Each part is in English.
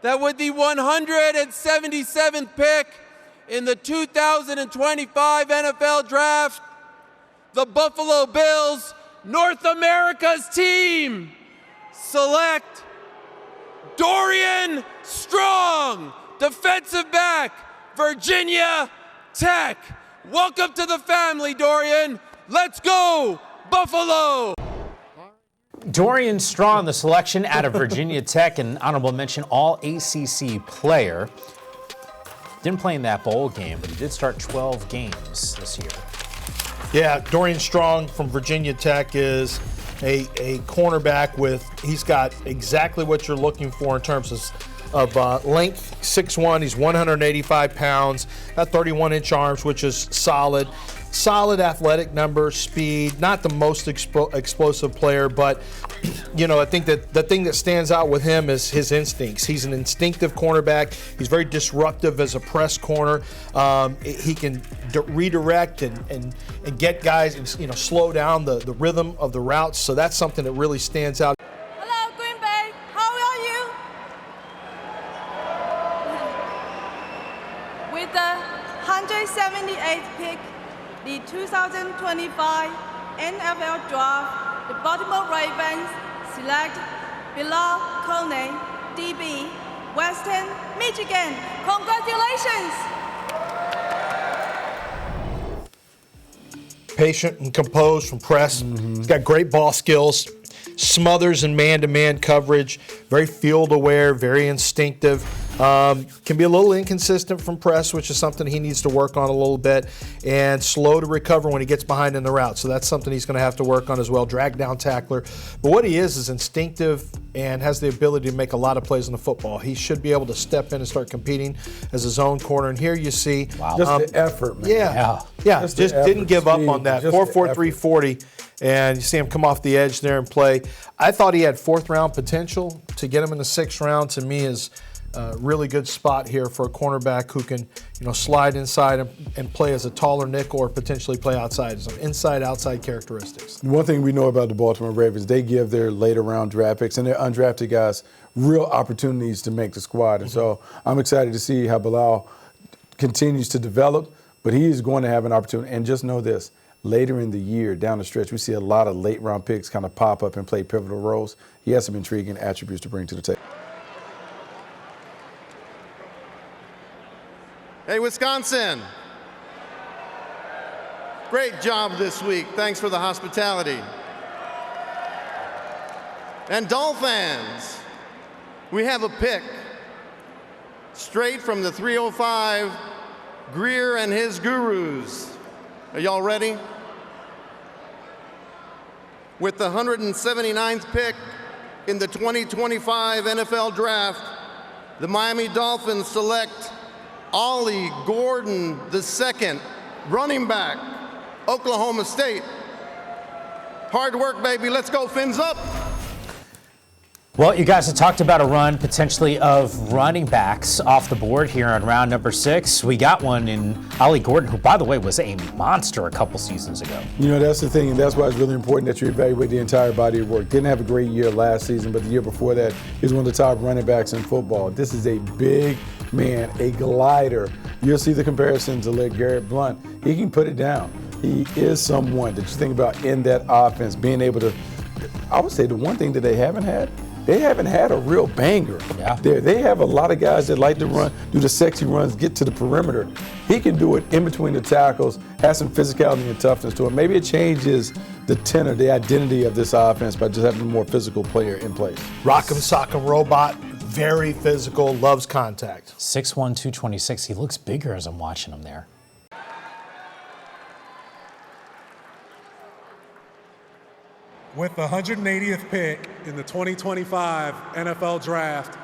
that with the 177th pick in the 2025 NFL Draft, the Buffalo Bills, North America's team, select Dorian Strong, defensive back, Virginia Tech. Welcome to the family, Dorian. Let's go, Buffalo! Dorian Strong, the selection out of Virginia Tech, an honorable mention All-ACC player. Didn't play in that bowl game, but he did start 12 games this year. Yeah, Dorian Strong from Virginia Tech is a cornerback he's got exactly what you're looking for in terms of length, 6'1", he's 185 pounds, got 31-inch arms, which is solid. Solid athletic numbers, speed, not the most explosive player, but I think that the thing that stands out with him is his instincts. He's an instinctive cornerback. He's very disruptive as a press corner. He can redirect and get guys and slow down the rhythm of the routes. So that's something that really stands out. Hello, Green Bay. How are you? With the 178th pick, the 2025 NFL Draft, the Baltimore Ravens select Bilhal Kone, DB, Western Michigan. Congratulations! Patient and composed from press. He's got great ball skills, smothers in man-to-man coverage, very field aware, very instinctive. Can be a little inconsistent from press, which is something he needs to work on a little bit, and slow to recover when he gets behind in the route. So that's something he's going to have to work on as well. Drag down tackler. But what he is instinctive and has the ability to make a lot of plays on the football. He should be able to step in and start competing as a zone corner. And here you see just the effort, man. Yeah. Just didn't give up on that. 4.43 40. And you see him come off the edge there and play. I thought he had fourth-round potential. To get him in the sixth round, to me, is a really good spot here for a cornerback who can, slide inside and play as a taller nickel or potentially play outside. Some inside-outside characteristics. One thing we know about the Baltimore Ravens, they give their later-round draft picks and their undrafted guys real opportunities to make the squad. And so I'm excited to see how Bilhal continues to develop, but he is going to have an opportunity. And just know this. Later in the year, down the stretch, we see a lot of late-round picks kind of pop up and play pivotal roles. He has some intriguing attributes to bring to the table. Hey, Wisconsin. Great job this week. Thanks for the hospitality. And Dolphins, we have a pick straight from the 305, Greer and his gurus. Are y'all ready? With the 179th pick in the 2025 NFL Draft, the Miami Dolphins select Ollie Gordon II, running back, Oklahoma State. Hard work, baby. Let's go, fins up. Well, you guys have talked about a run potentially of running backs off the board here on round number 6. We got one in Ollie Gordon, who, by the way, was a monster a couple seasons ago. That's the thing, and that's why it's really important that you evaluate the entire body of work. Didn't have a great year last season, but the year before that, he's one of the top running backs in football. This is a big man, a glider. You'll see the comparison to LeGarrette Blount. He can put it down. He is someone that you think about in that offense, being able to, I would say the one thing that they haven't had a real banger. Yeah. They have a lot of guys that like to run, do the sexy runs, get to the perimeter. He can do it in between the tackles, has some physicality and toughness to it. Maybe it changes the tenor, the identity of this offense by just having a more physical player in place. Rock'em sock'em robot, very physical, loves contact. 6'1", 226. He looks bigger as I'm watching him there. With the 180th pick in the 2025 NFL Draft,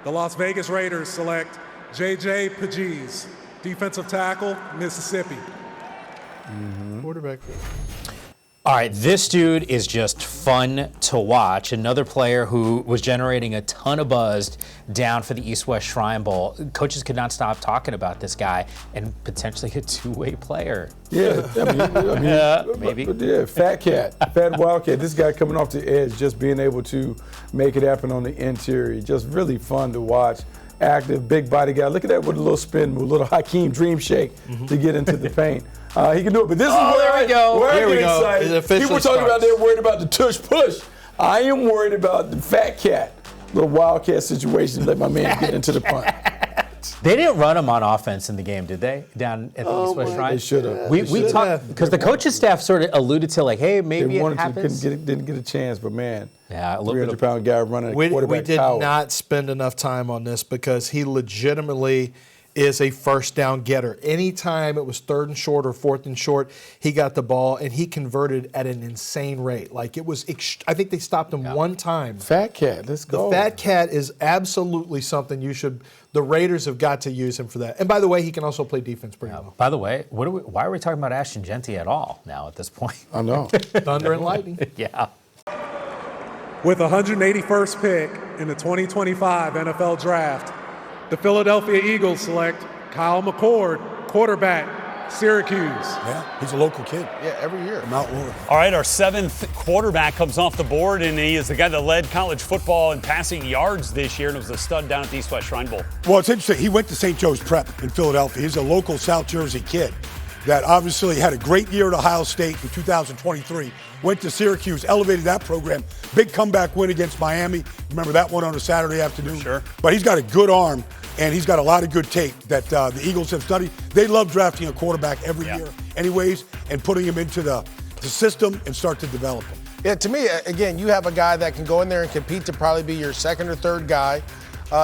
the Las Vegas Raiders select JJ Pegues, defensive tackle, Mississippi. Quarterback. All right, this dude is just fun to watch. Another player who was generating a ton of buzz down for the East-West Shrine Bowl. Coaches could not stop talking about this guy and potentially a two-way player. Yeah, maybe. Yeah, fat wildcat. This guy coming off the edge, just being able to make it happen on the interior. Just really fun to watch. active, big body guy. Look at that with a little spin move, a little Hakeem dream shake to get into the paint. He can do it. But this is where I get excited. People talking about they're worried about the tush push. I am worried about the fat cat, little wildcat situation. Let my man get into the punt. They didn't run him on offense in the game, did they? Down at the East West Shrine? They should have. We talked because the coaching staff sort of alluded to like, hey, maybe they it happens. didn't get a chance, but man, yeah, a little 300-pound guy running a quarterback. We did not spend enough time on this because he legitimately is a first down getter. Anytime it was 3rd and short or 4th and short, he got the ball and he converted at an insane rate. Like it was, I think they stopped him one time. Fat cat, let's go. The fat cat is absolutely something the Raiders have got to use him for that. And by the way, he can also play defense pretty well. By the way, why are we talking about Ashton Genty at all now at this point? I know. Thunder and lightning. Yeah. With the 181st pick in the 2025 NFL Draft, the Philadelphia Eagles select Kyle McCord, quarterback, Syracuse. Yeah, he's a local kid. Yeah, every year. Mount Laurel. All right, our 7th quarterback comes off the board, and he is the guy that led college football in passing yards this year and was a stud down at the East West Shrine Bowl. Well, it's interesting. He went to St. Joe's Prep in Philadelphia. He's a local South Jersey kid that obviously had a great year at Ohio State in 2023. Went to Syracuse, elevated that program. Big comeback win against Miami. Remember that one on a Saturday afternoon? Sure. But he's got a good arm, and he's got a lot of good tape that the Eagles have studied. They love drafting a quarterback every year anyways and putting him into the system and start to develop him. Yeah, to me, again, you have a guy that can go in there and compete to probably be your 2nd or 3rd guy.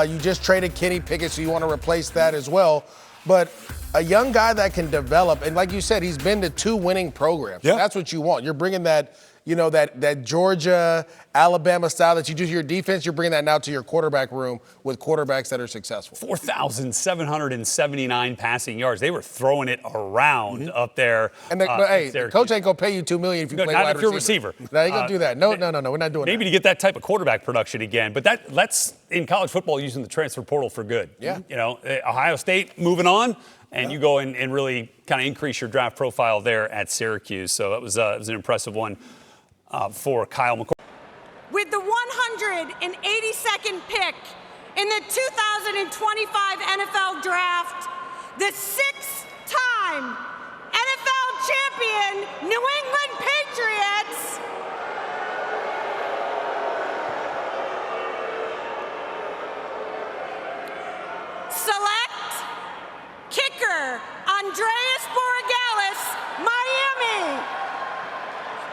You just traded Kenny Pickett, so you want to replace that as well. But a young guy that can develop, and like you said, he's been to 2 winning programs. Yeah. That's what you want. You're bringing that, that Georgia, Alabama style that you do to your defense, you're bringing that now to your quarterback room with quarterbacks that are successful. 4,779 passing yards. They were throwing it around up there. And the coach ain't going to pay you $2 million if you play not wide if you're receiver. a receiver. No, he ain't going to do that. No, we're not doing that. Maybe to get that type of quarterback production again. But that's in college football using the transfer portal for good. Yeah. Ohio State moving on. And you go and really kind of increase your draft profile there at Syracuse. So it was an impressive one for Kyle McCord. With the 182nd pick in the 2025 NFL Draft, the 6-time NFL champion New England Patriots select kicker Andreas Boralis, Miami.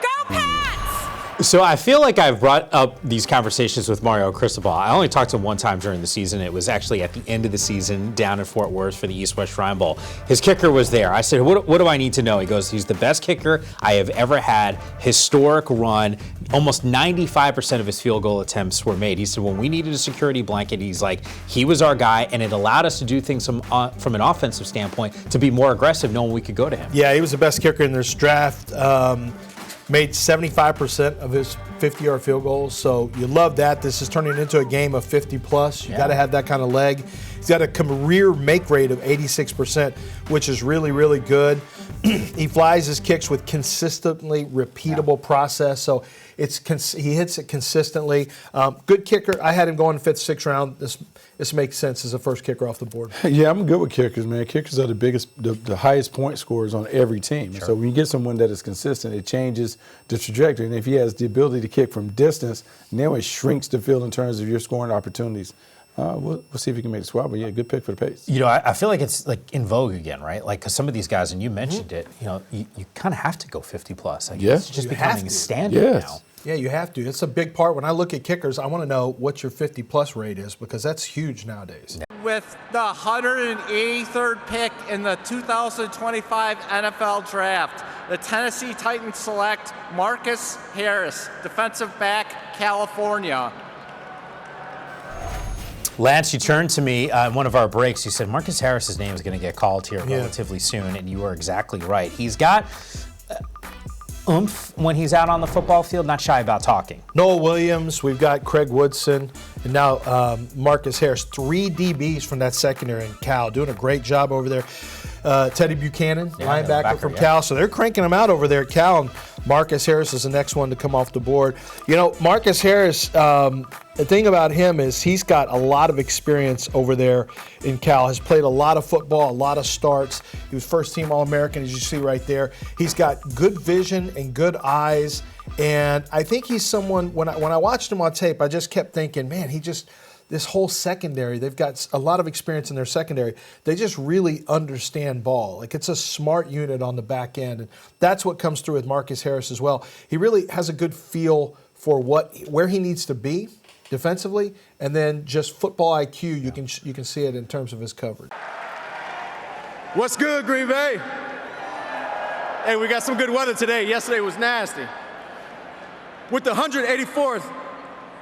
Go Pats! So I feel like I've brought up these conversations with Mario Cristobal. I only talked to him one time during the season. It was actually at the end of the season down in Fort Worth for the East West Shrine Bowl. His kicker was there. I said, what do I need to know? He goes, he's the best kicker I have ever had. Historic run. Almost 95% of his field goal attempts were made. He said, when we needed a security blanket, he's like, he was our guy, and it allowed us to do things from an offensive standpoint to be more aggressive, knowing we could go to him. Yeah, he was the best kicker in this draft. Made 75% of his 50-yard field goals, so you love that. This is turning into a game of 50-plus. You got to have that kind of leg. He's got a career make rate of 86%, which is really, really good. He flies his kicks with consistently repeatable process, so he hits it consistently. Good kicker. I had him going 5th, 6th round. This makes sense as a first kicker off the board. Yeah, I'm good with kickers, man. Kickers are the highest point scorers on every team. Sure. So when you get someone that is consistent, it changes the trajectory. And if he has the ability to kick from distance, now it shrinks the field in terms of your scoring opportunities. We'll see if he can make the squad, but yeah, good pick for the Pace. I feel like it's like in vogue again, right? Like, because some of these guys, and you mentioned it, you kind of have to go 50-plus. Like, it's just becoming standard now. Yeah, you have to. It's a big part. When I look at kickers, I want to know what your 50-plus rate is because that's huge nowadays. With the 183rd pick in the 2025 NFL Draft, the Tennessee Titans select Marcus Harris, defensive back, California. Lance, you turned to me in one of our breaks. You said Marcus Harris's name is going to get called here relatively soon, and you were exactly right. He's got oomph when he's out on the football field, not shy about talking. Noah Williams, we've got Craig Woodson, and now Marcus Harris. 3 DBs from that secondary in Cal, doing a great job over there. Teddy Buchanan, linebacker from Cal. So they're cranking them out over there at Cal. And Marcus Harris is the next one to come off the board. You know, Marcus Harris, the thing about him is he's got a lot of experience over there in Cal. Has played a lot of football, a lot of starts. He was first-team All-American, as you see right there. He's got good vision and good eyes. And I think he's someone, when I watched him on tape, I just kept thinking, man, this whole secondary, they've got a lot of experience in their secondary. They just really understand ball. Like, it's a smart unit on the back end. And that's what comes through with Marcus Harris as well. He really has a good feel for where he needs to be defensively, and then just football IQ, you can see it in terms of his coverage. What's good, Green Bay? Hey, we got some good weather today. Yesterday was nasty. With the 184th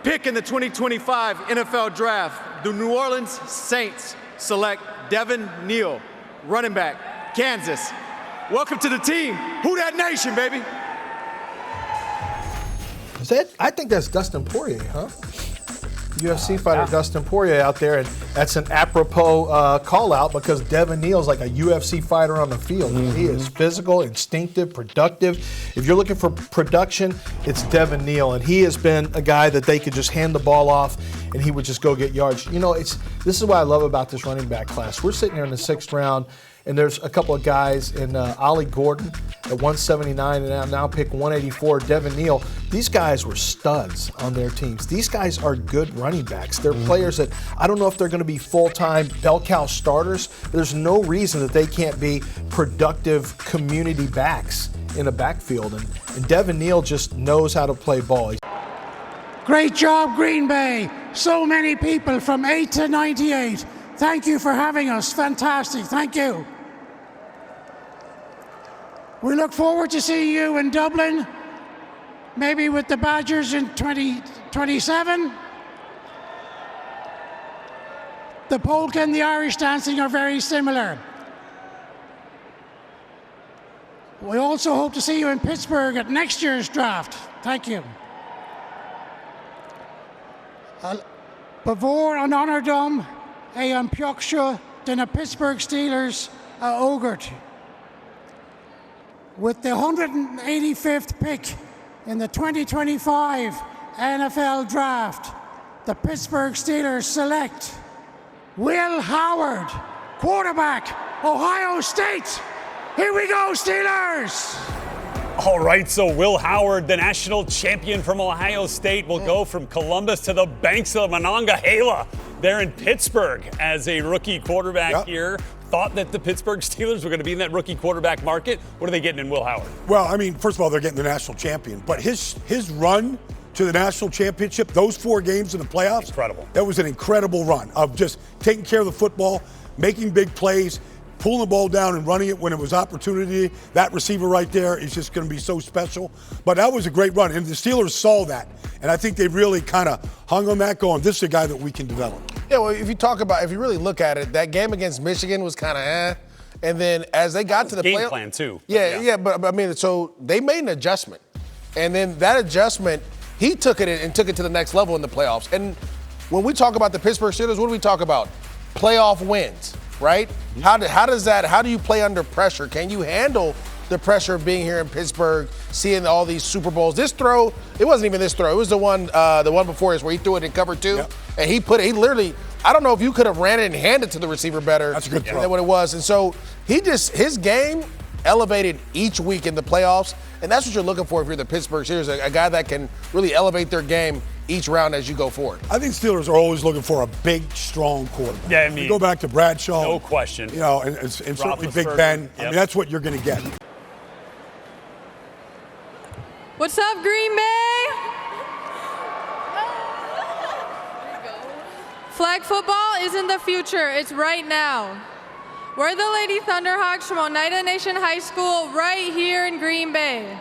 pick in the 2025 NFL Draft, the New Orleans Saints select Devin Neil, running back, Kansas. Welcome to the team. Who that nation, baby? I think that's Dustin Poirier, huh? UFC fighter Dustin Poirier out there, and that's an apropos call-out because Devin Neal's like a UFC fighter on the field. Mm-hmm. He is physical, instinctive, productive. If you're looking for production, it's Devin Neil, and he has been a guy that they could just hand the ball off, and he would just go get yards. You know, this is what I love about this running back class. We're sitting here in the 6th round, and there's a couple of guys in Ollie Gordon at 179 and now pick 184, Devin Neil. These guys were studs on their teams. These guys are good running backs. They're players that I don't know if they're going to be full-time bell cow starters. There's no reason that they can't be productive community backs in a backfield. And Devin Neil just knows how to play ball. Great job, Green Bay. So many people from 8 to 98. Thank you for having us. Fantastic. Thank you. We look forward to seeing you in Dublin, maybe with the Badgers in 2027. The polka and the Irish dancing are very similar. We also hope to see you in Pittsburgh at next year's draft. Thank you. Before an honor dom, an Pioksha, then a Pittsburgh Steelers Ogert. With the 185th pick in the 2025 NFL Draft, the Pittsburgh Steelers select Will Howard, quarterback, Ohio State. Here we go, Steelers! All right, so Will Howard, the national champion from Ohio State, will go from Columbus to the banks of Monongahela there in Pittsburgh as a rookie quarterback here. Thought that the Pittsburgh Steelers were going to be in that rookie quarterback market. What are they getting in Will Howard? Well, I mean, first of all, they're getting the national champion. But his run to the national championship, those 4 games in the playoffs, incredible. That was an incredible run of just taking care of the football, making big plays, pulling the ball down and running it when it was opportunity. That receiver right there is just going to be so special. But that was a great run, and the Steelers saw that. And I think they really kind of hung on that going, this is a guy that we can develop. Yeah, well, if you really look at it, that game against Michigan was kind of And then as they got to the game plan too. Yeah, but I mean, so they made an adjustment. And then that adjustment, he took it and took it to the next level in the playoffs. And when we talk about the Pittsburgh Steelers, what do we talk about? Playoff wins, right? How do you play under pressure? Can you handle the pressure of being here in Pittsburgh, seeing all these Super Bowls? This throw, it wasn't even this throw. It was the one before this where he threw it in cover 2. Yep. And he literally, I don't know if you could have ran it and handed it to the receiver better. That's a good throw. Than what it was. And so his game elevated each week in the playoffs. And that's what you're looking for if you're the Pittsburgh Steelers, a guy that can really elevate their game each round as you go forward. I think Steelers are always looking for a big, strong quarterback. Yeah, I mean, you go back to Bradshaw. No question. You know, and certainly Big Ben. Yep. I mean, that's what you're going to get. What's up, Green Bay? Flag football isn't the future, it's right now. We're the Lady Thunderhawks from Oneida Nation High School right here in Green Bay.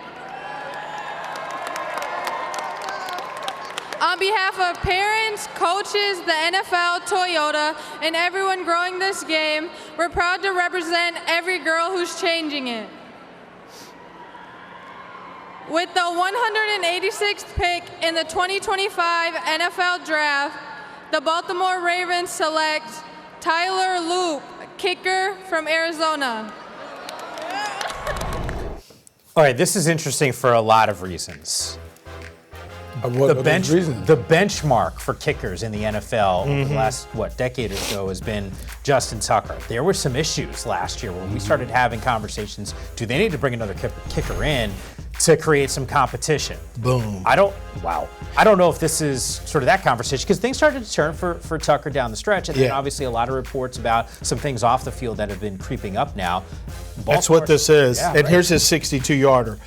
On behalf of parents, coaches, the NFL, Toyota, and everyone growing this game, we're proud to represent every girl who's changing it. With the 186th pick in the 2025 NFL Draft, the Baltimore Ravens select Tyler Loop, kicker from Arizona. All right, this is interesting for a lot of reasons. What The benchmark for kickers in the NFL over the last, decade or so has been Justin Tucker. There were some issues last year when we started having conversations. Do they need to bring another kicker in to create some competition? Boom. I don't know if this is sort of that conversation, because things started to turn for Tucker down the stretch, and then obviously a lot of reports about some things off the field that have been creeping up now. That's what this is. Yeah, and right. here's his 62-yarder.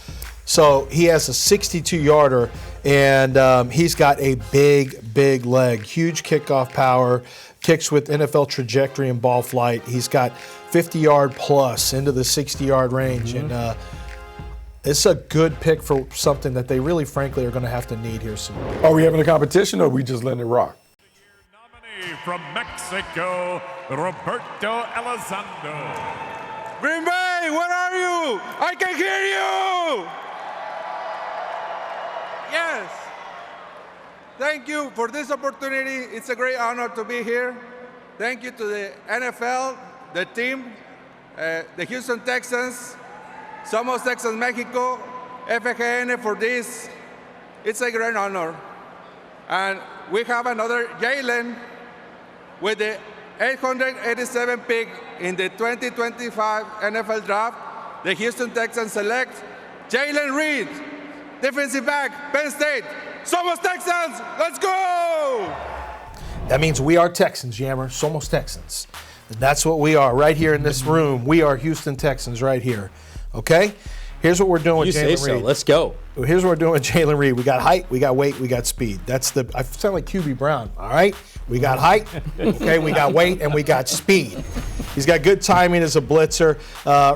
So he has a 62-yarder, and he's got a big leg, huge kickoff power, kicks with NFL trajectory and ball flight. He's got 50-yard plus into the 60-yard range, and it's a good pick for something that they really, frankly, are going to have to need here soon. Are we having a competition, or are we just letting it rock? Nominee from Mexico, Roberto Elizondo. Green Bay, where are you? I can hear you! Yes. Thank you for this opportunity. It's a great honor to be here. Thank you to the NFL, the team, the Houston Texans, Somos Texas Mexico, FGN for this. It's a great honor. And we have another Jaylen with the 887 pick in the 2025 NFL Draft. The Houston Texans select Jaylen Reed, defensive back, Penn State. Somos Texans, let's go! That means we are Texans, Yammer. Somos Texans. And that's what we are right here in this room. We are Houston Texans right here. Okay? Here's what we're doing, You say Jaylen so. Reed. Let's go. Here's what we're doing, Jaylen Reed. We got height, we got weight, we got speed. I sound like QB Brown, all right? We got height, okay, we got weight, and we got speed. He's got good timing as a blitzer,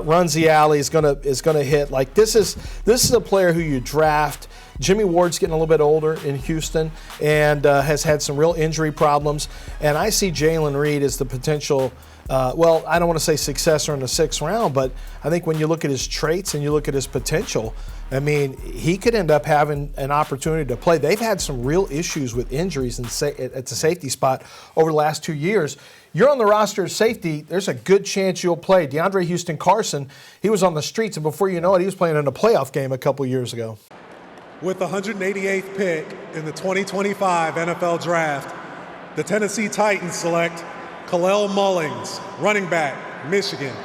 runs the alley, is gonna hit. Like this is a player who you draft. Jimmy Ward's getting a little bit older in Houston and has had some real injury problems. And I see Jaylen Reed as the potential, I don't want to say successor in the 6th round, but I think when you look at his traits and you look at his potential, I mean, he could end up having an opportunity to play. They've had some real issues with injuries at the safety spot over the last 2 years. You're on the roster as safety, there's a good chance you'll play. DeAndre Houston Carson, he was on the streets, and before you know it, he was playing in a playoff game a couple years ago. With the 188th pick in the 2025 NFL Draft, the Tennessee Titans select Kyle Mullings, running back, Michigan.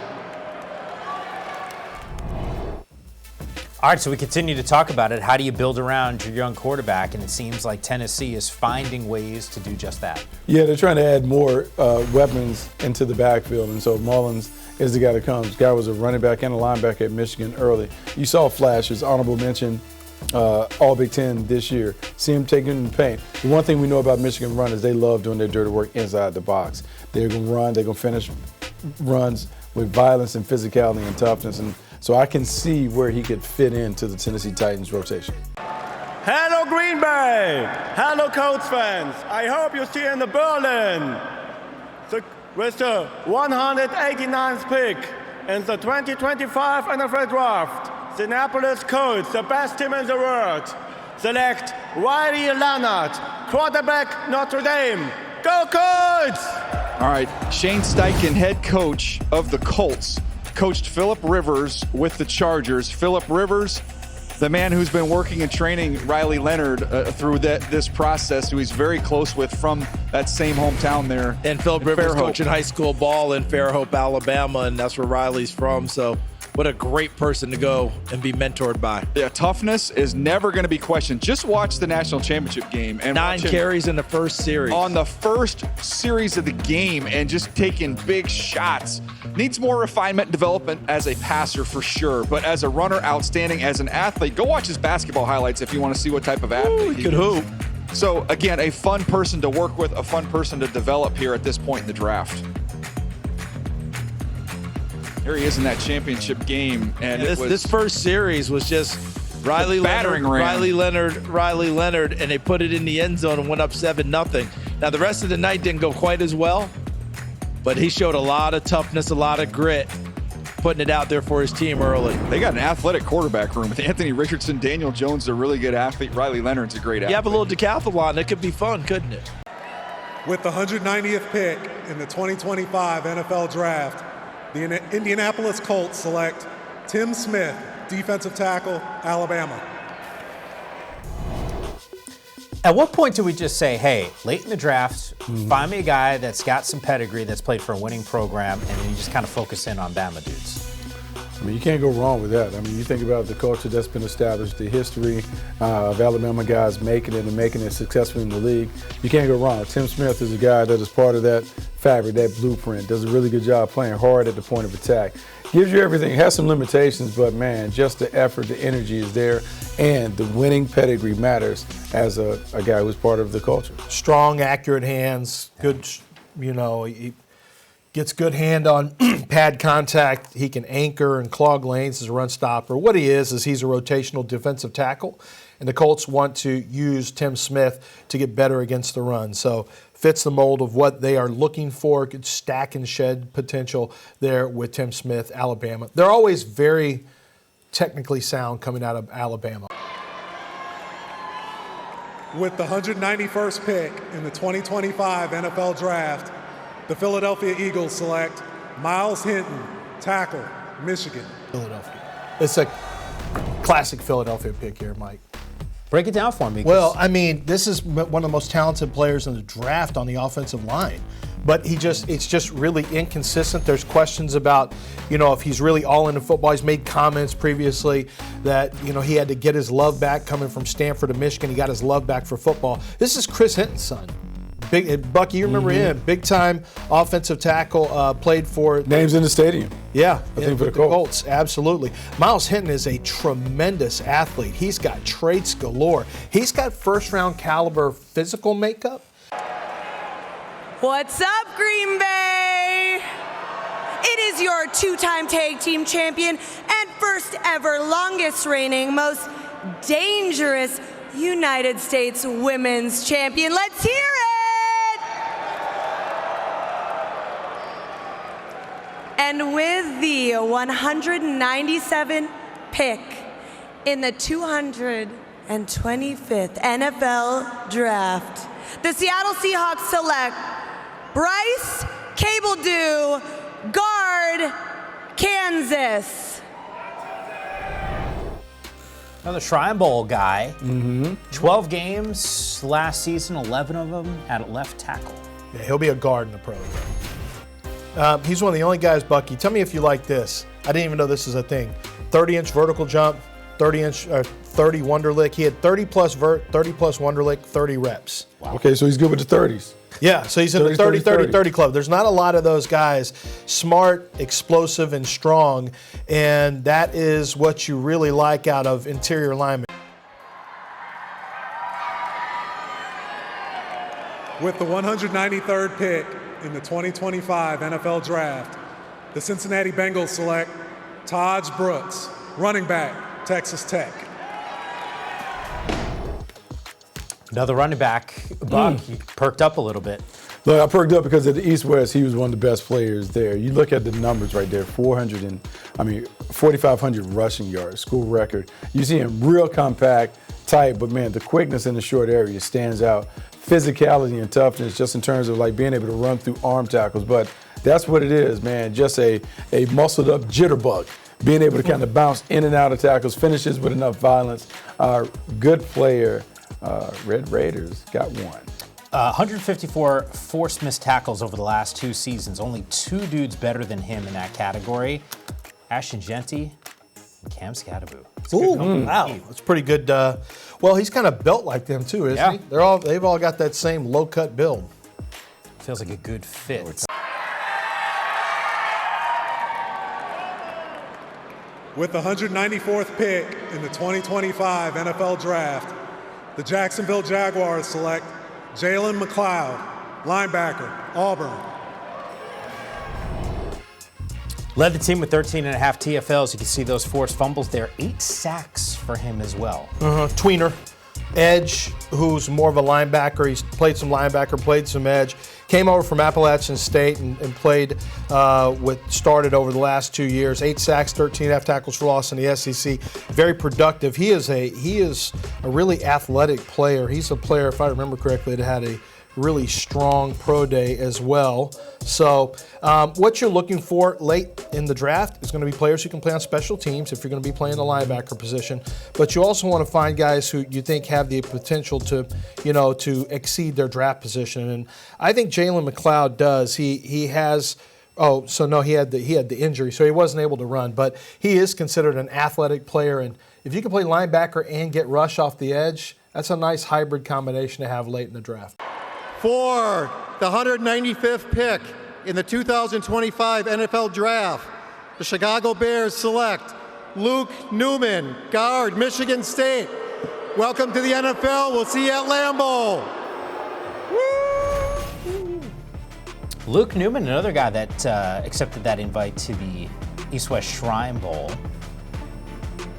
All right, so we continue to talk about it. How do you build around your young quarterback? And it seems like Tennessee is finding ways to do just that. Yeah, they're trying to add more weapons into the backfield, and so Mullins is the guy that comes. Guy was a running back and a linebacker at Michigan early. You saw flashes, honorable mention, all Big Ten this year. See him taking the paint. The one thing we know about Michigan run is they love doing their dirty work inside the box. They're going to run, they're going to finish runs with violence and physicality and toughness. And so I can see where he could fit into the Tennessee Titans rotation. Hello, Green Bay. Hello, Colts fans. I hope you're still in the Berlin. With the 189th pick in the 2025 NFL Draft, the Indianapolis Colts, the best team in the world, select Riley Leonard, quarterback, Notre Dame. Go Colts! All right, Shane Steichen, head coach of the Colts, coached Phillip Rivers with the Chargers. Phillip Rivers, the man who's been working and training Riley Leonard through this process, who he's very close with from that same hometown there. And Phillip Rivers coaching high school ball in Fairhope, Alabama, and that's where Riley's from. So what a great person to go and be mentored by. Yeah, toughness is never going to be questioned. Just watch the national championship game. And 9 carries in the first series. On the first series of the game and just taking big shots. Needs more refinement and development as a passer for sure, but as a runner, outstanding. As an athlete, go watch his basketball highlights if you want to see what type of athlete he could hoop. So again, a fun person to work with, a fun person to develop here at this point in the draft. Here he is in that championship game, and this first series was just Riley Leonard, and they put it in the end zone and went up 7-0. Now the rest of the night didn't go quite as well, but he showed a lot of toughness, a lot of grit, putting it out there for his team early. They got an athletic quarterback room with Anthony Richardson, Daniel Jones, a really good athlete. Riley Leonard's a great athlete. You have a little decathlon, it could be fun, couldn't it? With the 190th pick in the 2025 NFL Draft, the Indianapolis Colts select Tim Smith, defensive tackle, Alabama. At what point do we just say, hey, late in the draft, find me a guy that's got some pedigree, that's played for a winning program, and then you just kind of focus in on Bama dudes? I mean, you can't go wrong with that. I mean, you think about the culture that's been established, the history of Alabama guys making it and making it successfully in the league. You can't go wrong. Tim Smith is a guy that is part of that fabric, that blueprint, does a really good job playing hard at the point of attack. Gives you everything, has some limitations, but man, just the effort, the energy is there, and the winning pedigree matters as a guy who's part of the culture. Strong, accurate hands, good, he gets good hand on pad contact. He can anchor and clog lanes as a run stopper. What he is he's a rotational defensive tackle, and the Colts want to use Tim Smith to get better against the run. So fits the mold of what they are looking for. Good stack and shed potential there with Tim Smith, Alabama. They're always very technically sound coming out of Alabama. With the 191st pick in the 2025 NFL Draft, the Philadelphia Eagles select Miles Hinton, tackle, Michigan. Philadelphia. It's a classic Philadelphia pick here, Mike. Break it down for me. Well, I mean, this is one of the most talented players in the draft on the offensive line. But it's just really inconsistent. There's questions about, if he's really all into football. He's made comments previously that, he had to get his love back coming from Stanford to Michigan. He got his love back for football. This is Chris Hinton's son. Bucky, you remember him? Big time offensive tackle, played for. Names in the stadium. Yeah, I think for the Colts. Absolutely. Miles Hinton is a tremendous athlete. He's got traits galore. He's got first-round caliber physical makeup. What's up, Green Bay? It is your two-time tag team champion and first ever longest reigning, most dangerous United States women's champion. Let's hear it! And with the 197th pick in the 225th NFL Draft, the Seattle Seahawks select Bryce Cabledue, guard, Kansas. Another Shrine Bowl guy. 12 games last season, 11 of them at left tackle. Yeah, he'll be a guard in the program. He's one of the only guys, Bucky. Tell me if you like this. I didn't even know this is a thing. 30-inch vertical jump, 30 Wonderlick. He had 30 plus Wonderlick, 30 reps. Wow. Okay, so he's good with the 30s. Yeah, so he's in the 30-30-30 club. There's not a lot of those guys, smart, explosive, and strong, and that is what you really like out of interior linemen. With the 193rd pick in the 2025 NFL Draft, the Cincinnati Bengals select Taj Brooks, running back, Texas Tech. Another running back, Buck, he perked up a little bit. Look, I perked up because at the East-West, he was one of the best players there. You look at the numbers right there, 4,500 rushing yards, school record. You see him real compact, tight, but man, the quickness in the short area stands out. Physicality and toughness just in terms of like being able to run through arm tackles. But that's what it is, man, just a muscled up jitterbug. Being able to kind of bounce in and out of tackles, finishes with enough violence. Good player. Red Raiders got one. 154 forced missed tackles over the last 2 seasons. Only 2 dudes better than him in that category. Ashton Jeanty and Cam Skattebo. Wow, that's pretty good. Well, he's kind of built like them too, isn't he? They've all got that same low-cut build. Feels like a good fit. With the 194th pick in the 2025 NFL Draft, the Jacksonville Jaguars select Jaylen Mloud, linebacker, Auburn. Led the team with 13.5 TFLs. You can see those forced fumbles there. 8 sacks for him as well. Tweener. Edge, who's more of a linebacker. He's played some linebacker, played some edge. Came over from Appalachian State and played started over the last 2 years. 8 sacks, 13.5 tackles for loss in the SEC. Very productive. He is a really athletic player. He's a player, if I remember correctly, that had a really strong pro day as well. So what you're looking for late in the draft is going to be players who can play on special teams if you're going to be playing the linebacker position. But you also want to find guys who you think have the potential to, to exceed their draft position. And I think Jaylen Mloud does. He has. Oh, so no, he had the injury, so he wasn't able to run. But he is considered an athletic player, and if you can play linebacker and get rush off the edge, that's a nice hybrid combination to have late in the draft. For the 195th pick in the 2025 NFL Draft, the Chicago Bears select Luke Newman, guard, Michigan State. Welcome to the NFL. We'll see you at Lambeau. Luke Newman, another guy that accepted that invite to the East-West Shrine Bowl.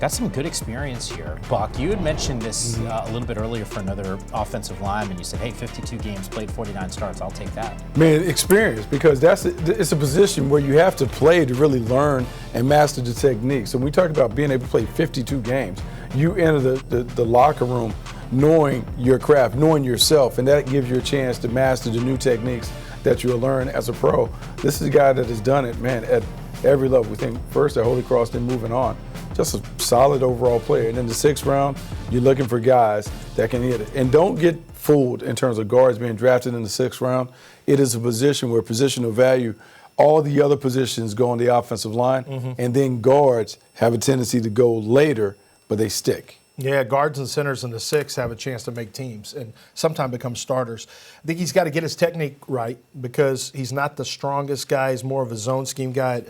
Got some good experience here. Buck, you had mentioned this a little bit earlier for another offensive lineman. You said, hey, 52 games, played 49 starts. I'll take that. Man, experience, because it's a position where you have to play to really learn and master the technique. So when we talk about being able to play 52 games, you enter the locker room knowing your craft, knowing yourself, and that gives you a chance to master the new techniques that you'll learn as a pro. This is a guy that has done it, man, at every level. We think first at Holy Cross, then moving on. Just a solid overall player. And in the 6th round, you're looking for guys that can hit it. And don't get fooled in terms of guards being drafted in the 6th round. It is a position where positional value, all the other positions go on the offensive line, and then guards have a tendency to go later, but they stick. Yeah, guards and centers in the 6 have a chance to make teams and sometimes become starters. I think he's got to get his technique right because he's not the strongest guy. He's more of a zone scheme guy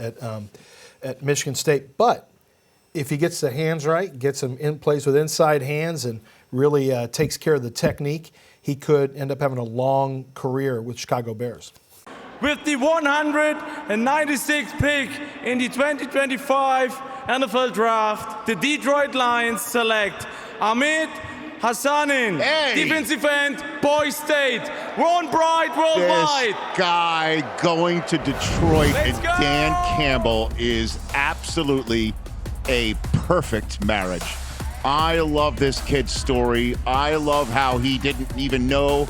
at Michigan State. But if he gets the hands right, gets him in plays with inside hands and really takes care of the technique, he could end up having a long career with Chicago Bears. With the 196th pick in the 2025 NFL Draft, the Detroit Lions select Ahmed Hassanein, defensive end, Boise State. Ron Bright worldwide. This guy going to Detroit and Dan Campbell is absolutely a perfect marriage. I love this kid's story. I love how he didn't even know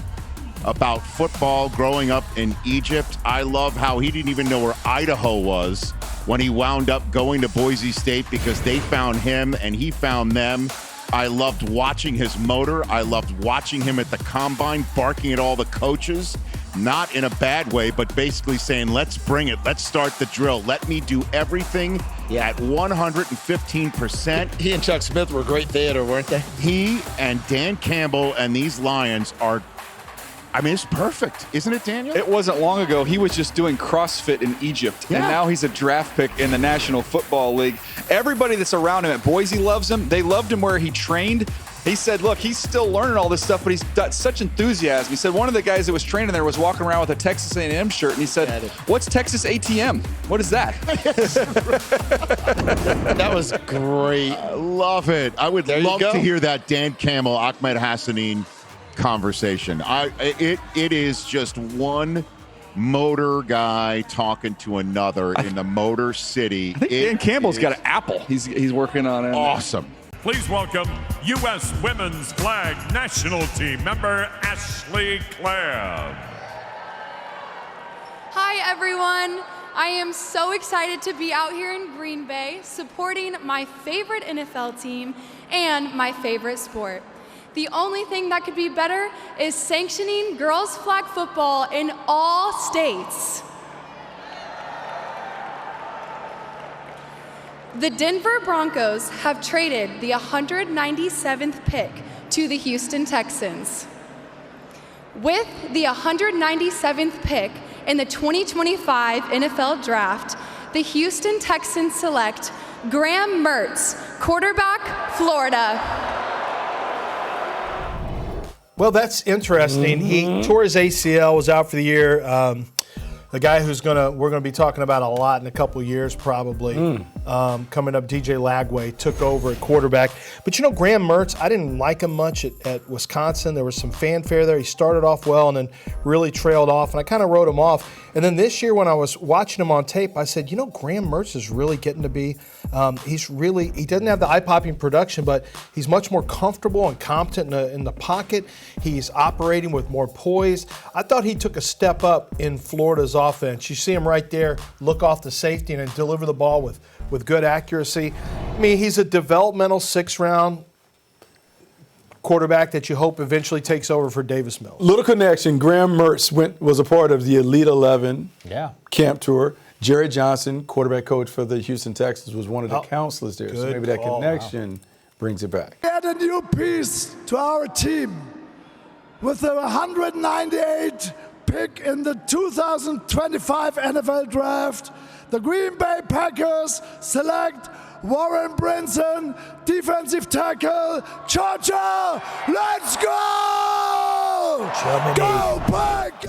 about football growing up in Egypt. I love how he didn't even know where Idaho was when he wound up going to Boise State because they found him and he found them. I loved watching his motor. I loved watching him at the combine, barking at all the coaches, not in a bad way, but basically saying, let's bring it. Let's start the drill. Let me do everything at 115%. He and Chuck Smith were great theater, weren't they? He and Dan Campbell and these Lions are, I mean, it's perfect. Isn't it, Daniel? It wasn't long ago. He was just doing CrossFit in Egypt, and now he's a draft pick in the National Football League. Everybody that's around him at Boise loves him. They loved him where he trained. He said, look, he's still learning all this stuff, but he's got such enthusiasm. He said one of the guys that was training there was walking around with a Texas A&M shirt, and he said, what's Texas ATM? What is that? That was great. I love it. I would love to hear that Dan Campbell, Ahmed Hassanein conversation. It is just one motor guy talking to another in the Motor City. I think Dan Campbell's got an Apple. He's working on it. Awesome. Please welcome U.S. Women's Flag National Team member Ashley Clabb. Hi, everyone. I am so excited to be out here in Green Bay supporting my favorite NFL team and my favorite sport. The only thing that could be better is sanctioning girls' flag football in all states. The Denver Broncos have traded the 197th pick to the Houston Texans. With the 197th pick in the 2025 NFL Draft, the Houston Texans select Graham Mertz, quarterback, Florida. Well, that's interesting. He tore his ACL, was out for the year. The guy we're gonna be talking about a lot in a couple of years, probably. coming up. DJ Lagway took over at quarterback. But Graham Mertz, I didn't like him much at Wisconsin. There was some fanfare there. He started off well and then really trailed off, and I kind of wrote him off. And then this year when I was watching him on tape, I said, Graham Mertz is really getting to be, he doesn't have the eye-popping production, but he's much more comfortable and competent in the pocket. He's operating with more poise. I thought he took a step up in Florida's offense. You see him right there, look off the safety and then deliver the ball with good accuracy. I mean, he's a developmental 6th-round quarterback that you hope eventually takes over for Davis Mills. Little connection. Graham Mertz was a part of the Elite 11 camp tour. Jerry Johnson, quarterback coach for the Houston Texans, was one of the counselors there. So maybe that connection brings it back. Add a new piece to our team with the 198 pick in the 2025 NFL Draft. The Green Bay Packers select Warren Brinson, defensive tackle, Georgia. Let's go! Germany. Go Pack!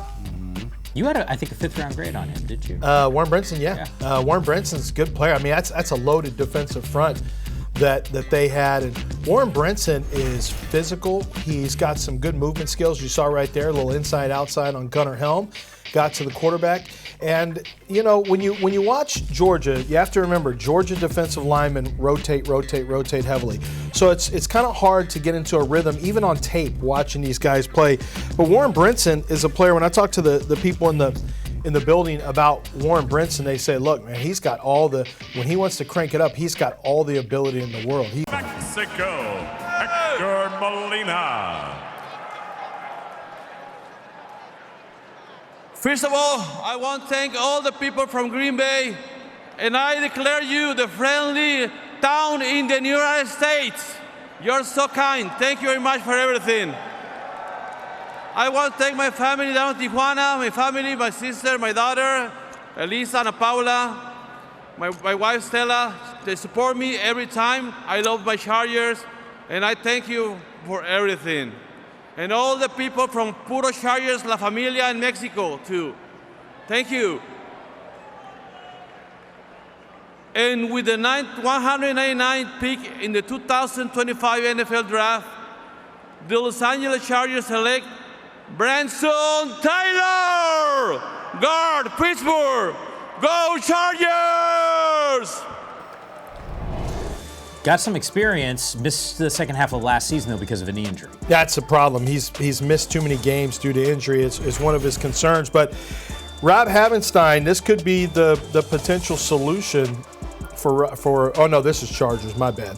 You had, I think, a 5th-round grade on him, did you? Warren Brinson, yeah. Warren Brinson's a good player. I mean, that's a loaded defensive front that they had. And Warren Brinson is physical. He's got some good movement skills. You saw right there, a little inside-outside on Gunnar Helm. Got to the quarterback. And, when you watch Georgia, you have to remember, Georgia defensive linemen rotate heavily. So it's kind of hard to get into a rhythm, even on tape, watching these guys play. But Warren Brinson is a player. When I talk to the people in the building about Warren Brinson, they say, look, man, he's got when he wants to crank it up, he's got all the ability in the world. Mexico, Hector Molina. First of all, I want to thank all the people from Green Bay, and I declare you the friendly town in the United States. You're so kind. Thank you very much for everything. I want to thank my family down in Tijuana, my family, my sister, my daughter, Elisa and Paula, my wife Stella. They support me every time. I love my Chargers, and I thank you for everything. And all the people from Puro Chargers, La Familia in Mexico, too. Thank you. And with the 199th pick in the 2025 NFL Draft, the Los Angeles Chargers select Branson Taylor, guard, Pittsburgh. Go Chargers! Got some experience, missed the second half of last season, though, because of a knee injury. That's a problem. He's missed too many games due to injury. It's one of his concerns. But Rob Havenstein, this could be the potential solution for oh, no, this is Chargers. My bad.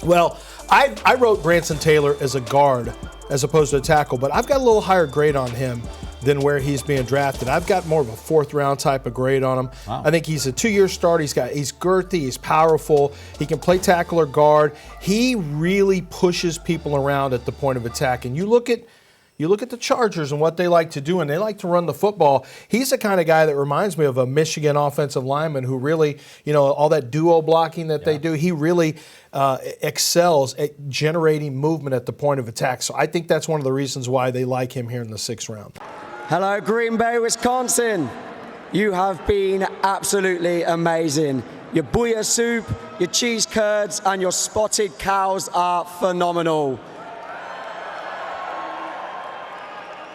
Well, I wrote Branson Taylor as a guard as opposed to a tackle, but I've got a little higher grade on him than where he's being drafted. I've got more of a 4th-round type of grade on him. Wow. I think he's a 2-year start. He's girthy, he's powerful. He can play tackle or guard. He really pushes people around at the point of attack. And you look at the Chargers and what they like to do, and they like to run the football. He's the kind of guy that reminds me of a Michigan offensive lineman who really, all that duo blocking that they do, he really excels at generating movement at the point of attack. So I think that's one of the reasons why they like him here in the 6th round. Hello, Green Bay, Wisconsin. You have been absolutely amazing. Your booyah soup, your cheese curds, and your spotted cows are phenomenal.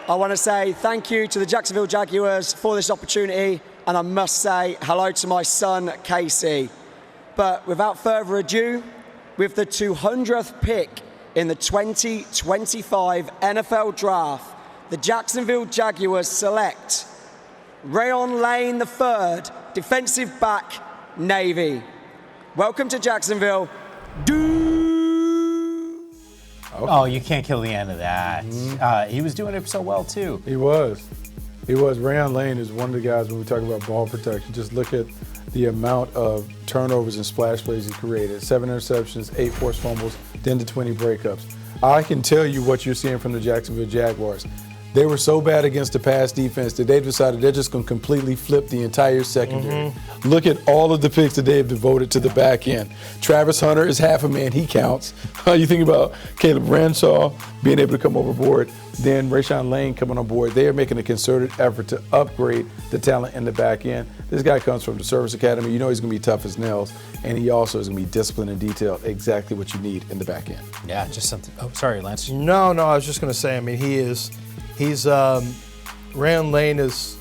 I want to say thank you to the Jacksonville Jaguars for this opportunity, and I must say hello to my son, Casey. But without further ado, with the 200th pick in the 2025 NFL Draft, the Jacksonville Jaguars select Rayon Lane III, defensive back, Navy. Welcome to Jacksonville. Oh, you can't kill the end of that. He was doing it so well, too. He was. Rayon Lane is one of the guys when we talk about ball protection. Just look at the amount of turnovers and splash plays he created. 7 interceptions, 8 forced fumbles, 10 to 20 breakups. I can tell you what you're seeing from the Jacksonville Jaguars. They were so bad against the pass defense that they decided they're just going to completely flip the entire secondary. Look at all of the picks that they've devoted to the back end. Travis Hunter is half a man. He counts. You think about Caleb Ranshaw being able to come overboard, then Rayon Lane coming on board. They are making a concerted effort to upgrade the talent in the back end. This guy comes from the Service Academy. You know he's going to be tough as nails, and he also is going to be disciplined and detailed, exactly what you need in the back end. Yeah, just something. Oh, sorry, Lance. No, I was just going to say, I mean, he's Rayon Lane is